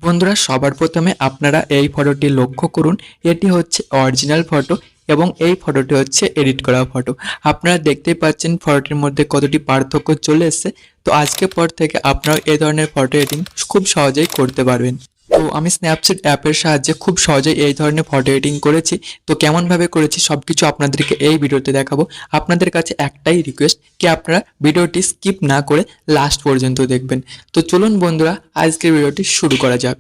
বন্ধুরা সবার প্রথমে আপনারা এই ফটোটি লক্ষ্য করুন। এটি হচ্ছে অরিজিনাল ফটো এবং এই ফটোটি হচ্ছে এডিট করা ফটো। আপনারা দেখতেই পাচ্ছেন ফটোটির মধ্যে কতটি পার্থক্য চলে এসেছে। তো আজকের পর থেকে আপনারা এই ধরনের ফটো এডিটিং খুব সহজেই করতে পারবেন। তো আমি স্ন্যাপচিট অ্যাপের সাহায্যে খুব সহজেই এই ধরনের ফটো এডিটিং করেছি। তো কেমনভাবে করেছি সবকিছু আপনাদেরকে এই ভিডিওতে দেখাবো। আপনাদের কাছে একটাই রিকোয়েস্ট কি আপনারা ভিডিওটি স্কিপ না করে লাস্ট পর্যন্ত দেখবেন। তো চলুন বন্ধুরা আজকের ভিডিওটি শুরু করা যাক।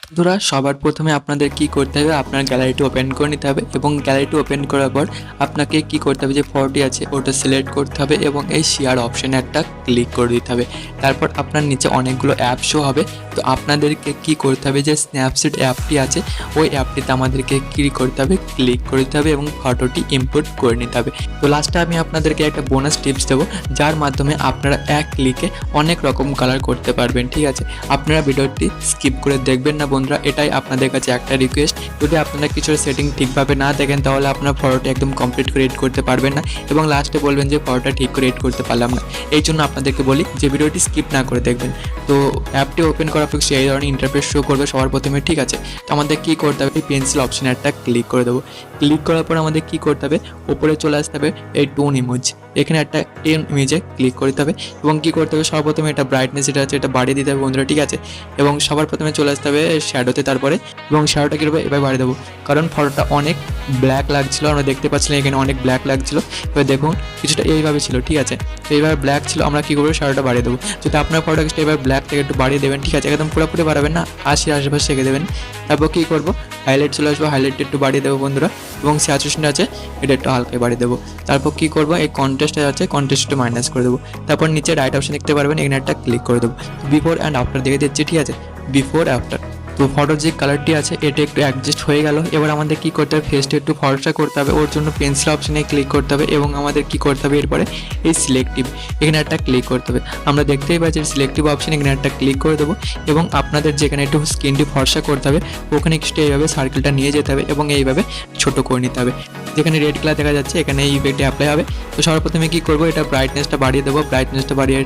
বন্ধুরা সবার প্রথমে আপনাদের কি করতে হবে, আপনার গ্যালারিটি ওপেন করে নিতে হবে এবং গ্যালারিটি ওপেন করার পর আপনাকে কি করতে হবে, যে ফটোটি আছে ওটা সিলেক্ট করতে হবে এবং এই শেয়ার অপশানে একটা ক্লিক করে দিতে হবে। তারপর আপনার নিচে অনেকগুলো অ্যাপ শো হবে। তো আপনাদেরকে কি করতে হবে, যে স্ন্যাপচিট অ্যাপটি আছে ওই অ্যাপটিতে আমাদেরকে কি করতে হবে, ক্লিক করে দিতে হবে এবং ফটোটি ইম্পোর্ট করে নিতে হবে। তো লাস্টে আমি আপনাদেরকে একটা বোনাস টিপস দেবো, যার মাধ্যমে আপনারা এক ক্লিকে অনেক রকম কালার করতে পারবেন। ঠিক আছে, আপনারা ভিডিওটি স্কিপ করে দেখবেন না বন্ধুরা, এটাই আপনাদের কাছে একটা রিকোয়েস্ট। যদি আপনারা কিছু সেটিং ঠিকভাবে না দেখেন তাহলে আপনার ফটোটি একদম কমপ্লিট করে এডিট করতে পারবেন না এবং লাস্টে বলবেন যে ফটোটা ঠিক করে এডিট করতে পারলাম না। এই জন্য আপনাদেরকে বলি যে ভিডিওটি স্কিপ না করে দেখবেন। তো অ্যাপটি ওপেন করার পর এই ধরনের ইন্টারফেস শো করবে সবার প্রথমে। ঠিক আছে, তো আমাদের কী করতে হবে, পেন্সিল অপশানে একটা ক্লিক করে দেবো। ক্লিক করার পর আমাদের কী করতে হবে, ওপরে চলে আসতে হবে এই টোন ইমেজ, এখানে একটা টেন ইমেজে ক্লিক করতে হবে এবং কী করতে হবে, সর্বপ্রথমে এটা ব্রাইটনেস যেটা আছে এটা বাড়িয়ে দিতে হবে বন্ধুরা। ঠিক আছে, এবং সবার প্রথমে চলে আসতে হবে শ্যাডোতে, তারপরে এবং শ্যাডোটা কী করবে এবার বাড়িয়ে দেবো, কারণ ফটোটা অনেক ব্ল্যাক লাগছিলো, আমরা দেখতে পাচ্ছিলাম এখানে অনেক ব্ল্যাক লাগছিলো। এবার দেখুন কিছুটা এইভাবে ছিল। ঠিক আছে, তো এইভাবে ব্ল্যাক ছিল, আমরা কী করবো শ্যাডোটা বাড়িয়ে দেবো। যদি আপনার ফটোটা কিছুটা এবার ব্ল্যাক থেকে একটু বাড়িয়ে দেবেন। ঠিক আছে, একদম পুরোপুরি বাড়াবেন না, আশেপাশে রেখে দেবেন। তারপর কী করবো, হাইলাইট চলে আসবো, হাইলাইটটা একটু বাড়িয়ে দেবো বন্ধুরা এবং স্যাচুরেশনটা আছে এটা একটু হালকা বাড়িয়ে দেবো। তারপর কী করবো, এই কন্ট্রাস্টটা আছে কন্ট্রাস্টটা মাইনাস করে দেবো। তারপর নিচে রাইট অপশন দেখতে পারবেন, এখানে একটা ক্লিক করে দেবো। বিফোর অ্যান্ড আফটার দেখে দিচ্ছি। ঠিক আছে, বিফোর আফটার। তো ফটোর যে কালারটি আছে এটা একটু অ্যাডজাস্ট হয়ে গেল। এবার আমাদের কী করতে হবে, ফেসটা একটু ফর্সা করতে হবে, ওর জন্য পেন্সিল অপশানে ক্লিক করতে হবে এবং আমাদের কী করতে হবে, এরপরে এই সিলেক্টিভ এখানে একটা ক্লিক করতে হবে। আমরা দেখতেই পাচ্ছি সিলেক্টিভ অপশানে এখানে একটা ক্লিক করে দেবো এবং আপনাদের যেখানে একটু স্কিনটি ফর্সা করতে হবে ওখানে একটু এইভাবে সার্কেলটা নিয়ে যেতে হবে এবং এইভাবে ছোট করে নিতে হবে। যেখানে রেড কালার দেখা যাচ্ছে এখানে এই ইফেক্টে অ্যাপ্লাই হবে। তো সর্বপ্রথমে কী করবো, এটা ব্রাইটনেসটা বাড়িয়ে দেবো, ব্রাইটনেসটা বাড়িয়ে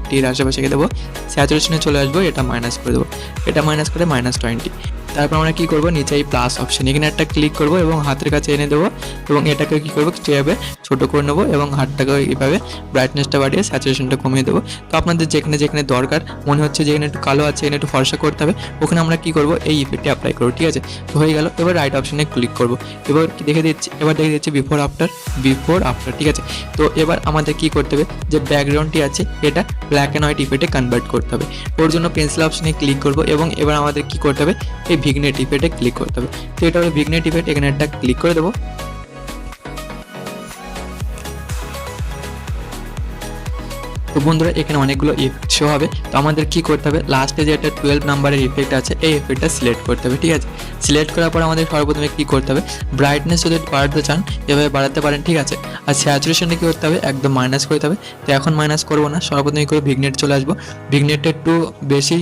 30 আশেপাশে দেবো। স্যাচুরেশনে চলে আসবো, এটা মাইনাস করে দেবো, এটা মাইনাস করে -20। তারপর আমরা কী করবো, নিচে এই প্লাস অপশন এখানে একটা ক্লিক করবো এবং হাতের কাছে এনে দেবো এবং এটাকে কী করবো যেভাবে ছোটো করে নেবো এবং হাতটাকে এইভাবে ব্রাইটনেসটা বাড়িয়ে স্যাচুরেশনটা কমিয়ে দেবো। তো আপনাদের যেখানে যেখানে দরকার মনে হচ্ছে যেখানে একটু কালো আছে এখানে একটু ফর্সা করতে হবে, ওখানে আমরা কী করবো এই ইফেক্টটি অ্যাপ্লাই করবো। ঠিক আছে, তো হয়ে গেল। এবার রাইট অপশানে ক্লিক করবো, এবার দেখে দিচ্ছি বিফোর আফটার। ঠিক আছে, তো এবার আমাদের কী করতে হবে, যে ব্যাকগ্রাউন্ডটি আছে এটা ব্ল্যাক অ্যান্ড হোয়াইট ইফেক্টে কনভার্ট করতে হবে। ওর জন্য পেন্সিল অপশানে ক্লিক করবো এবং এবার আমাদের কী করতে হবে, এই ভিগনেট ইফেক্টে ক্লিক করতে হবে। তো এটা হলো ভিগনেট ইফেক্ট, এখানে একটা ক্লিক করে দেবো। তো বন্ধুরা এখানে অনেকগুলো ইফেক্ট শো হবে। তো আমাদের কি করতে হবে, লাস্টে যে একটা 12 নাম্বারের ইফেক্ট আছে এই ইফেক্টটা সিলেক্ট করতে হবে। ঠিক আছে, সিলেক্ট করার পর আমাদের সর্বপ্রথমে কী করতে হবে, ব্রাইটনেস যদি বাড়াতে চান এভাবে বাড়াতে পারেন। ঠিক আছে, আর স্যাচুরেশনটা কী করতে হবে, একদম মাইনাস করতে হবে। তো এখন মাইনাস করবো না, সর্বপ্রথমে করে ভিগনেট চলে আসবো। ভিগনেটটা একটু বেশি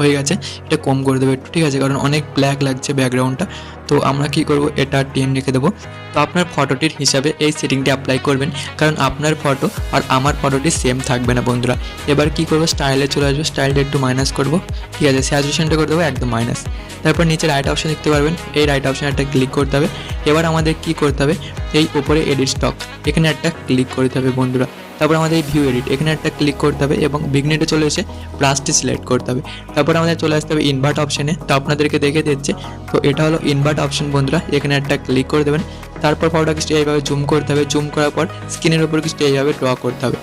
হয়ে গেছে, এটা কম করে দেবো একটু। ঠিক আছে, কারণ অনেক ব্ল্যাক লাগছে ব্যাকগ্রাউন্ডটা। তো আমরা কি করব, এটা 10 রেখে দেবো। তো আপনার ফটোটির হিসাবে এই সেটিংটি অ্যাপ্লাই করবেন, কারণ আপনার ফটো আর আমার ফটোটি সেম থাকবে না বন্ধুরা। এবার কি করব, স্টাইলে চলে আসবো, স্টাইলটা একটু মাইনাস করব। ঠিক আছে, স্যাচুরেশনটা করে দেবো একদম মাইনাস। তারপর নিচে রাইট অপশন দেখতে পারবেন, এই রাইট অপশানে একটা ক্লিক করতে হবে। এবার আমাদের কি করতে হবে, এই উপরে এডিট স্টক এখানে একটা ক্লিক করতে হবে বন্ধুরা। তারপর আমাদের এই ভিউ এডিট এখানে একটা ক্লিক করতে হবে এবং ভিগনেটে চলে এসে প্লাসটি সিলেক্ট করতে হবে। তারপর আমাদের চলে আসতে হবে ইনভার্ট অপশানে। তো আপনাদেরকে দেখে দিচ্ছে, তো এটা হলো ইনভার্ট অপশন বন্ধুরা, এখানে একটা ক্লিক করে দেবেন। তারপর ফটোটাকে এইভাবে জুম করতে হবে, জুম করার পর স্ক্রিনের উপর কিছু এইভাবে ড্র করতে হবে,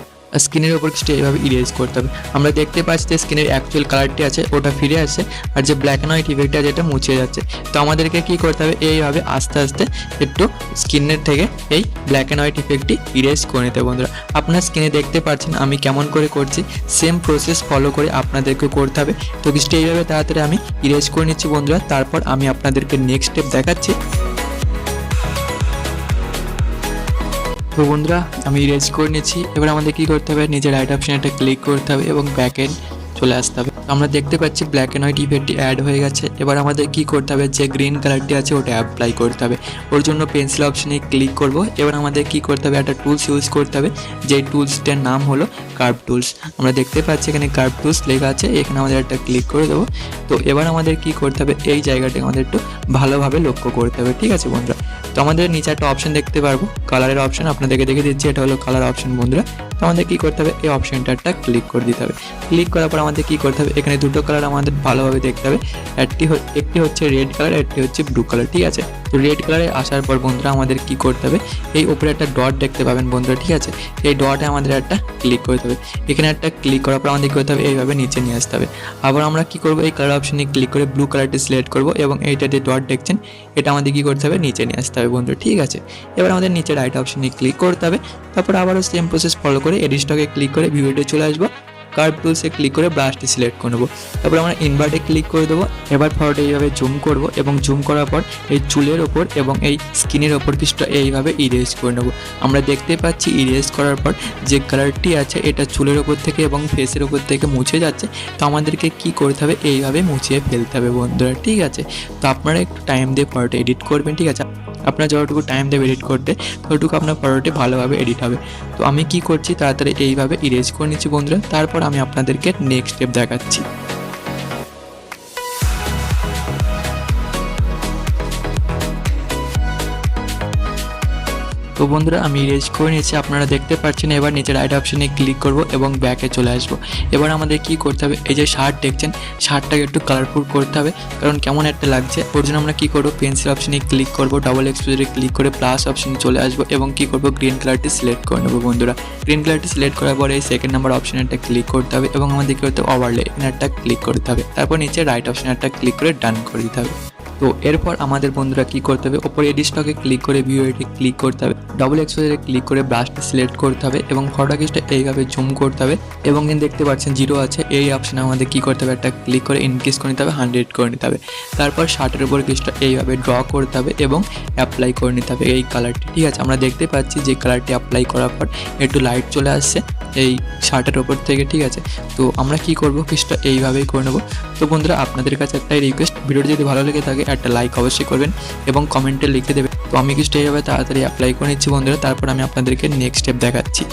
স্ক্রিনের উপর কিছু এইভাবে ইরেজ করতে হবে। আমরা দেখতে পাচ্ছি যে স্ক্রিনের অ্যাকচুয়াল কালারটি আছে ওটা ফিরে আসছে আর যে ব্ল্যাক অ্যান্ড হোয়াইট ইফেক্টটা যেটা মুছে যাচ্ছে। তো আমাদেরকে কী করতে হবে, এইভাবে আস্তে আস্তে একটু স্ক্রিনের থেকে এই ব্ল্যাক অ্যান্ড হোয়াইট ইফেক্টটি ইরেজ করে নিতে হবে বন্ধুরা। আপনার স্ক্রিনে দেখতে পাচ্ছেন আমি কেমন করে করছি, সেম প্রসেস ফলো করে আপনাদেরকে করতে হবে। তো কিছুটা এইভাবে তাড়াতাড়ি আমি ইরেজ করে নিচ্ছি বন্ধুরা, তারপর আমি আপনাদেরকে নেক্সট স্টেপ দেখাচ্ছি। তো বন্ধুরা আমি ইরেজ করে নিচ্ছি। এবার আমাদের কী করতে হবে, নিচে রাইট অপশানে একটা ক্লিক করতে হবে এবং ব্যাক এন্ড চলে আসতে হবে। আমরা দেখতে পাচ্ছি ব্ল্যাক অ্যান্ড হোয়াইট ইফেক্টটি অ্যাড হয়ে গেছে। এবার আমাদের কি করতে হবে, যে গ্রিন কালারটি আছে ওটা অ্যাপ্লাই করতে হবে। ওর জন্য পেন্সিল অপশনে ক্লিক করব। এবার আমাদের কি করতে হবে, একটা টুলস ইউজ করতে হবে, যেই টুলসটার নাম হলো কার্ভ টুলস। আমরা দেখতে পাচ্ছি এখানে কার্ভ টুলস লেখা আছে, এখানে আমাদের একটা ক্লিক করে দেবো। তো এবার আমাদের কি করতে হবে, এই জায়গাটা আমাদের একটু ভালোভাবে লক্ষ্য করতে হবে, ঠিক আছে বন্ধুরা। তো আমাদের নিচে একটা অপশন দেখতে পারবো, কালারের অপশন, আপনাদেরকে দেখে দিচ্ছি, এটা হলো কালার অপশন বন্ধুরা। তো আমাদের কি করতে হবে, এই অপশনটা একটা ক্লিক করে দিতে হবে। ক্লিক করার পর আমাদের কি করতে হবে, এখানে দুটো কালার আমাদের ভালোভাবে দেখতে হবে। একটি হচ্ছে রেড কালার, একটি হচ্ছে ব্লু কালার, ঠিক আছে। তো রেড কালারে আসার পর বন্ধুরা আমাদের কি করতে হবে, এই উপরে একটা ডট দেখতে পাবেন বন্ধুরা, ঠিক আছে। এই ডটে আমাদের একটা ক্লিক করতে হবে। এখানে একটা ক্লিক করার পর আমাদের কি করতে হবে, এইভাবে নিচে নিয়ে আসতে হবে। আবার আমরা কি করব, এই কালার অপশনে ক্লিক করে ব্লু কালারটি সিলেক্ট করব এবং এইটা যে ডট দেখছেন এটা আমাদের কি করতে হবে, নিচে নিয়ে আসতে হবে বন্ধুরা, ঠিক আছে। এবার আমাদের নিচে রাইট অপশনে ক্লিক করতে হবে। তারপর আবারও সেম প্রসেস ফলো করে এডিট স্টকে ক্লিক করে ভিউতে চলে আসবো। কার্ভ টুলসে ক্লিক করে ব্রাশটি সিলেক্ট করে নেবো। তারপর আমরা ইনভার্টে ক্লিক করে দেবো। এবার ফটোটা এইভাবে জুম করব এবং জুম করার পর এই চুলের ওপর এবং এই স্কিনের ওপর কিছুটা এইভাবে ইরেজ করে নেবো। আমরা দেখতে পাচ্ছি ইরেজ করার পর যে কালারটি আছে এটা চুলের ওপর থেকে এবং ফেসের ওপর থেকে মুছে যাচ্ছে। তো আমাদেরকে কি করতে হবে, এইভাবে মুছিয়ে ফেলতে হবে বন্ধুরা, ঠিক আছে। তো আপনারা একটু টাইম দিয়ে ফটোটা এডিট করবেন, ঠিক আছে। আপনার যতটুকু টাইম দেবে এডিট করতে ততটুকু আপনার ফটোটি ভালোভাবে এডিট হবে। তো আমি কি করছি, তাড়াতাড়ি এইভাবে ইরেজ করে নিচ্ছি বন্ধুরা। তারপর আমি আপনাদেরকে নেক্সট স্টেপ দেখাচ্ছি। তো বন্ধুরা আমি ইরেজ করে নিয়েছি, আপনারা দেখতে পাচ্ছেন। এবার নিচে রাইট অপশনে ক্লিক করব এবং ব্যাকে চলে আসব। এবার আমাদের কি করতে হবে, এই যে শার্ট দেখছেন, শার্টটাকে একটু কালারফুল করতে হবে, কারণ কেমন একটা লাগছে। ওর জন্য আমরা কি করব, পেন্সিল অপশনে ক্লিক করব, ডাবল এক্সপোজারে ক্লিক করে প্লাস অপশনে চলে আসব এবং কি করব, গ্রিন কালারটি সিলেক্ট করে নেব বন্ধুরা। গ্রিন কালারটি সিলেক্ট করার পরে এই সেকেন্ড নাম্বার অপশনে একটা ক্লিক করতে হবে এবং আমাদের কি করতে হবে, ওভারলে এখানে একটা ক্লিক করতে হবে। তারপর নিচে রাইট অপশনে একটা ক্লিক করে ডান করে দিতে হবে। তো এরপর আমাদের বন্ধুরা কি করতে হবে, ওপরে এডিট স্টকে ক্লিক করে ভিউ এডিটে ক্লিক করতে হবে, ডাবল এক্সপোজারে ক্লিক করে ব্রাশটা সিলেক্ট করতে হবে এবং ফটোকেসটা এইভাবে জুম করতে হবে এবং দেখতে পাচ্ছেন জিরো আছে, এই অপশনে আমাদের কি করতে হবে, একটা ক্লিক করে ইনক্রিজ করে নিতে হবে, 100 করে নিতে হবে। তারপর শার্টের উপর কিছুটা এইভাবে ড্র করতে হবে এবং অ্যাপ্লাই করে নিতে হবে এই কালারটি, ঠিক আছে। আমরা দেখতে পাচ্ছি যে কালারটি অ্যাপ্লাই করার পর একটু লাইট চলে আসছে এই শার্টের ওপর থেকে, ঠিক আছে। তো আমরা কি করব, কিছুটা এইভাবেই করে নেব। তো বন্ধুরা আপনাদের কাছে একটাই রিকোয়েস্ট, ভিডিওটি যদি ভালো লেগে থাকে একটা লাইক অবশ্যই করবেন এবং কমেন্টে লিখে দেবেন। তো আমি কিছুটা এইভাবে তাড়াতাড়ি অ্যাপ্লাই করে নিচ্ছি বন্ধুরা, তারপর আমি আপনাদেরকে নেক্সট স্টেপ দেখাচ্ছি।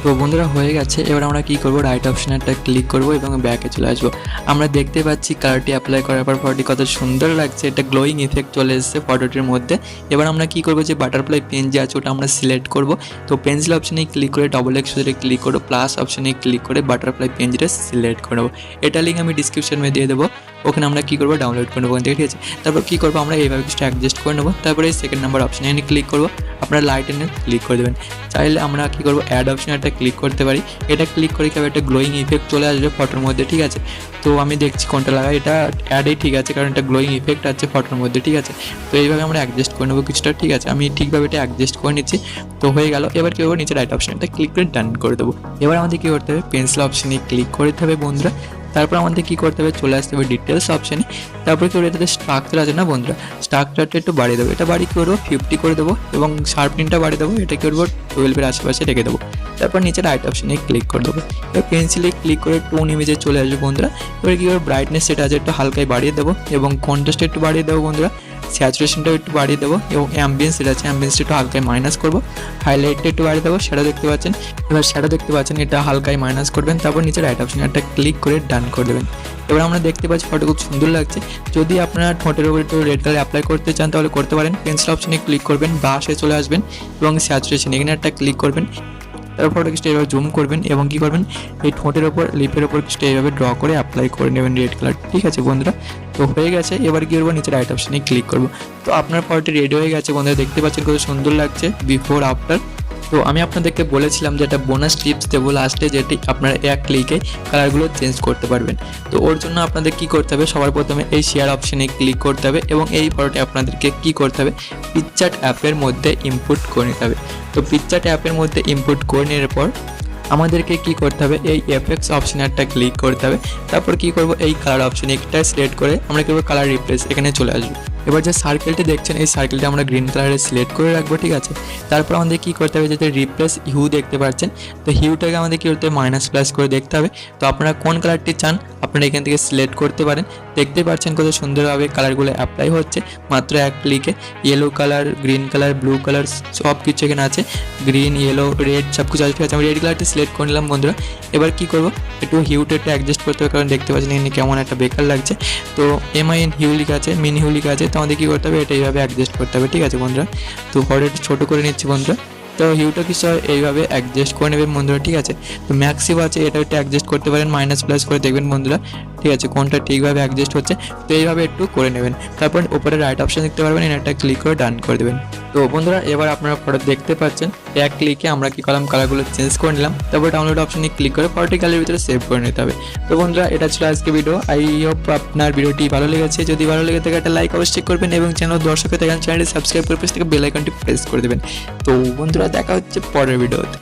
তো বন্ধুরা হয়ে গেছে। এবার আমরা কি করব, রাইট অপশনে একটা ক্লিক করব এবং ব্যাকে চলে আসবো। আমরা দেখতে পাচ্ছি কালারটি অ্যাপ্লাই করার পর ফটোটি কত সুন্দর লাগছে, এটা গ্লোয়িং ইফেক্ট চলে এসেছে ফটোটির মধ্যে। এবার আমরা কি করব, যে বাটারফ্লাই পেন যে আছে ওটা আমরা সিলেক্ট করব। তো পেন্সিল অপশনে ক্লিক করে ডাবল এক্সপোজারে ক্লিক করব, প্লাস অপশনে ক্লিক করে বাটারফ্লাই পেনটা সিলেক্ট করে নেবো। এটা লিঙ্ক আমি ডিসক্রিপশনে দিয়ে দেবো, ওখানে আমরা কী করবো, ডাউনলোড করে নেবো, ঠিক আছে। তারপর কী করবো, আমরা এইভাবে কিছু অ্যাডজাস্ট করে নেবো। তারপরে সেকেন্ড নাম্বার অপশনে এনে ক্লিক করবো, আপনারা লাইট এনে ক্লিক করে দেবেন। চাইলে আমরা কী করবো, অ্যাড অপশনে একটা ক্লিক করতে পারি। এটা ক্লিক করে কীভাবে একটা গ্লোয়িং ইফেক্ট চলে আসবে ফটোর মধ্যে, ঠিক আছে। তো আমি দেখছি কোনটা লাগাই, এটা অ্যাডেই ঠিক আছে, কারণ এটা গ্লোয়িং ইফেক্ট আছে ফটোর মধ্যে, ঠিক আছে। তো এইভাবে আমরা অ্যাডজাস্ট করে নেবো কিছুটা, ঠিক আছে। আমি ঠিকভাবে এটা অ্যাডজাস্ট করে নিচ্ছি। তো হয়ে গেল। এবার কী করবো, নিচে রাইট অপশনটা ক্লিক করে ডান করে দেবো। এবার আমাদের কী করতে হবে, পেন্সিল অপশনে ক্লিক করতে হবে বন্ধুরা। তারপর আমাদের কী করতে হবে, চলে আসতে হবে ডিটেলস অপশানে। তারপরে কি এটাতে স্ট্রাকচার আছে না বন্ধুরা, স্ট্রাকচারটা একটু বাড়িয়ে দেবো। এটা বাড়ি কী করবো, 50 করে দেবো এবং শার্পনিংটা বাড়িয়ে দেবো। এটা কী করবো, 12-এর আশেপাশে রেখে দেবো। তারপর নিচে রাইট অপশানে ক্লিক করে দেবো। এবার পেন্সিলে ক্লিক করে টোন ইমেজে চলে আসবে বন্ধুরা। এবার কী করবো, ব্রাইটনেস সেটা আছে একটু হালকায় বাড়িয়ে দেবো এবং কন্ট্রাস্ট একটু বাড়িয়ে দেবো বন্ধুরা। স্যাচুরেশনটাও একটু বাড়িয়ে দেবো এবং অ্যাম্বিয়েন্স এটা আছে, অ্যাম্বিয়েন্সটা একটু হালকায় মাইনাস করবো। হাইলাইটটা একটু বাড়িয়ে দেবো। শ্যাডো দেখতে পাচ্ছেন, এবার শ্যাডো দেখতে পাচ্ছেন, এটা হালকায় মাইনাস করবেন। তারপর নিচে রাইট অপশানে একটা ক্লিক করে ডান করে দেবেন। এবার আমরা দেখতে পাচ্ছি ফটো খুব সুন্দর লাগছে। যদি আপনারা ঠোঁটের উপর একটু রেড কালার অ্যাপ্লাই করতে চান তাহলে করতে পারেন। পেন্সিল অপশানে ক্লিক করবেন, ব্রাশে চলে আসবেন এবং স্যাচুরেশন এখানে একটা ক্লিক করবেন। তারপর ফটোকে এইভাবে জুম করবেন এবং কী করবেন, এই ঠোঁটের ওপর লিপের ওপর এইভাবে ড্র করে অ্যাপ্লাই করে নেবেন রেড কালার, ঠিক আছে বন্ধুরা। তো হয়ে গেছে। এবার কী করবো, নিচে রাইট অপশানে ক্লিক করবো। তো আপনার ফটোটি রেডি হয়ে গেছে বন্ধুরা, দেখতে পাচ্ছেন কত সুন্দর লাগছে বিফোর আফটার। তো আমি আপনাদেরকে বলেছিলাম যে একটা বোনাস টিপস দেবো লাস্টে, যেটি আপনারা এক ক্লিকে কালারগুলো চেঞ্জ করতে পারবেন। তো ওর জন্য আপনাদের কি করতে হবে, সবার প্রথমে এই শেয়ার অপশানে ক্লিক করতে হবে এবং এই ফটোটি আপনাদেরকে কি করতে হবে, পিকচার্ট অ্যাপের মধ্যে ইনপুট করে নিতে হবে। তো পিকচার্ট অ্যাপের মধ্যে ইনপুট করে নেওয়ার পর আমাদেরকে কি করতে হবে, এই এফেক্টস অপশানে একটা ক্লিক করতে হবে। তারপর কি করব, এই কালার অপশানে একটা সিলেক্ট করে আমরা কি করব, কালার রিপ্লেস এখানে চলে আসবো। এবার যে সার্কেলটি দেখছেন এই সার্কেলটা আমরা গ্রিন কালারে সিলেক্ট করে রাখবো, ঠিক আছে। তারপর আমাদের কী করতে হবে, যাতে রিপ্লেস হিউ দেখতে পাচ্ছেন, তো হিউটাকে আমাদের কী করতে হবে, মাইনাস প্লাস করে দেখতে হবে। তো আপনারা কোন কালারটি চান আপনারা এখান থেকে সিলেক্ট করতে পারেন। দেখতে পাচ্ছেন কত সুন্দরভাবে কালারগুলো অ্যাপ্লাই হচ্ছে মাত্র এক ক্লিকে। Yellow colour, green colour, blue colour সব কিছু এখানে আছে, গ্রিন, ইয়েলো, রেড সব কিছু আছে, ঠিক আছে। আমি রেড কালারটি সিলেক্ট করে নিলাম বন্ধুরা। এবার কী করবো, একটু হিউটা একটু অ্যাডজাস্ট করতে হবে, কারণ দেখতে পাচ্ছেন এখানে কেমন একটা বেকার লাগছে। তো MIN হিউ লিখা আছে, মিন হিউ লিখা আছে, তো আমাদের কী করতে হবে, এটা এইভাবে অ্যাডজাস্ট করতে হবে, ঠিক আছে বন্ধুরা। তো ফটোটা একটু ছোটো করে নিচ্ছি বন্ধুরা। তো হিউটা কি স্যার এইভাবে অ্যাডজাস্ট করে নেবেন বন্ধুরা, ঠিক আছে। তো ম্যাক্সিভ আছে, এটা একটু অ্যাডজাস্ট করতে পারেন, মাইনাস প্লাস করে দেখবেন বন্ধুরা, ঠিক আছে, কোনটা ঠিকভাবে অ্যাডজাস্ট হচ্ছে। তো এইভাবে একটু করে নেবেন। তারপর উপরে রাইট অপশন দেখতে পারবেন, এটা ক্লিক করে ডান করে দেবেন। তো বন্ধুরা এবার আপনারা ফটো দেখতে পাচ্ছেন এক ক্লিকে আমরা কি করলাম, কালারগুলো চেঞ্জ করে নিলাম। তারপর ডাউনলোড অপশনে ক্লিক করে ফটোটি গ্যালারির ভিতরে সেভ করে নিতে হবে। তো বন্ধুরা এটা ছিল আজকে ভিডিও। আই হোপ আপনার ভিডিওটি ভালো লেগেছে। যদি ভালো লেগে থাকে একটা লাইক অবশ্যই করবেন এবং চ্যানেল দর্শক হয়ে থাকেন চ্যানেলটি সাবস্ক্রাইব করে পাশে থেকে বেল আইকনটি প্রেস করে দেবেন। তো বন্ধুরা দেখা হচ্ছে পরের ভিডিওতে।